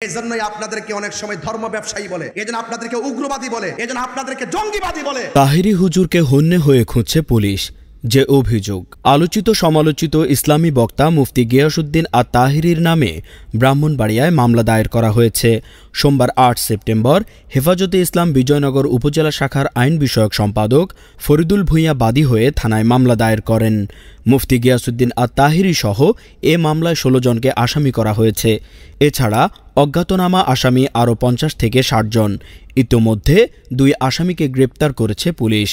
এজন্যই আপনাদেরকে অনেক সময় ধর্ম ব্যবসায়ী বলে, এজন্য আপনাদেরকে উগ্রবাদী বলে, এজন্য আপনাদেরকে জঙ্গিবাদী বলে। তাহিরি হুজুরকে হন্যে হয়ে খুঁজছে পুলিশ। যে অভিযোগ, আলোচিত সমালোচিত ইসলামী বক্তা মুফতি গিয়াসউদ্দিন আত তাহিরির নামে ব্রাহ্মণবাড়িয়ায় মামলা দায়ের করা হয়েছে। সোমবার ৮ সেপ্টেম্বর হেফাজতে ইসলাম বিজয়নগর উপজেলা শাখার আইন বিষয়ক সম্পাদক ফরিদুল ভূঁইয়া বাদী হয়ে থানায় মামলা দায়ের করেন। মুফতি গিয়াসউদ্দিন আত তাহিরি সহ এ মামলায় ১৬ জনকে আসামি করা হয়েছে। এছাড়া অজ্ঞাতনামা আসামি আরও ৫০ থেকে ৬০ জন। ইতোমধ্যে ২ আসামিকে গ্রেপ্তার করেছে পুলিশ।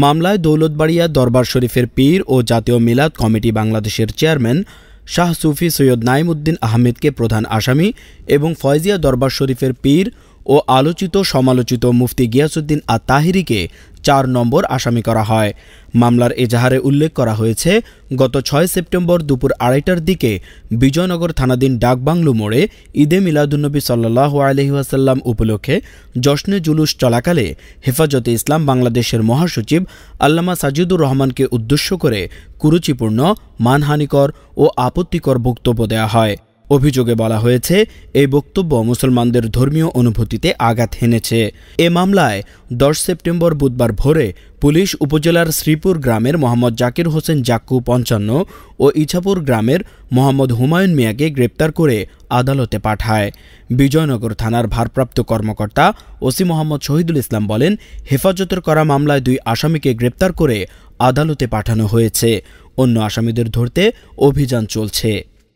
মামলায় দৌলতবাড়িয়া দরবার শরীফের পীর ও জাতীয় মিলাদ কমিটি বাংলাদেশের চেয়ারম্যান শাহ সুফি সৈয়দ নাইমউদ্দিন আহমেদকে প্রধান আসামি এবং ফয়জিয়া দরবার শরীফের পীর ও আলোচিত সমালোচিত মুফতি গিয়াসউদ্দিন আত তাহিরিকে ৪ নম্বর আসামি করা হয়। মামলার এজাহারে উল্লেখ করা হয়েছে, গত ৬ সেপ্টেম্বর দুপুর ২:৩০টার দিকে বিজয়নগর থানাধীন ডাকবাংলো মোড়ে ঈদে মিলাদুন্নবী সাল্লাল্লাহু আলাইহি ওয়াসাল্লাম উপলক্ষে জশ্নে জুলুস চলাকালে হেফাজতে ইসলাম বাংলাদেশের মহাসচিব আল্লামা সাজিদুর রহমানকে উদ্দেশ্য করে কুরুচিপূর্ণ, মানহানিকর ও আপত্তিকর বক্তব্য দেওয়া হয়। অভিযোগে বলা হয়েছে, এই বক্তব্য মুসলমানদের ধর্মীয় অনুভূতিতে আঘাত হেনেছে। এ মামলায় ১০ সেপ্টেম্বর বুধবার ভোরে পুলিশ উপজেলার শ্রীপুর গ্রামের মোহাম্মদ জাকির হোসেন জাক্কু ৫৫ ও ইছাপুর গ্রামের মোহাম্মদ হুমায়ুন মিয়াকে গ্রেপ্তার করে আদালতে পাঠায়। বিজয়নগর থানার ভারপ্রাপ্ত কর্মকর্তা ওসি মোহাম্মদ শহীদুল ইসলাম বলেন, হেফাজতের করা মামলায় ২ আসামিকে গ্রেপ্তার করে আদালতে পাঠানো হয়েছে। অন্য আসামিদের ধরতে অভিযান চলছে।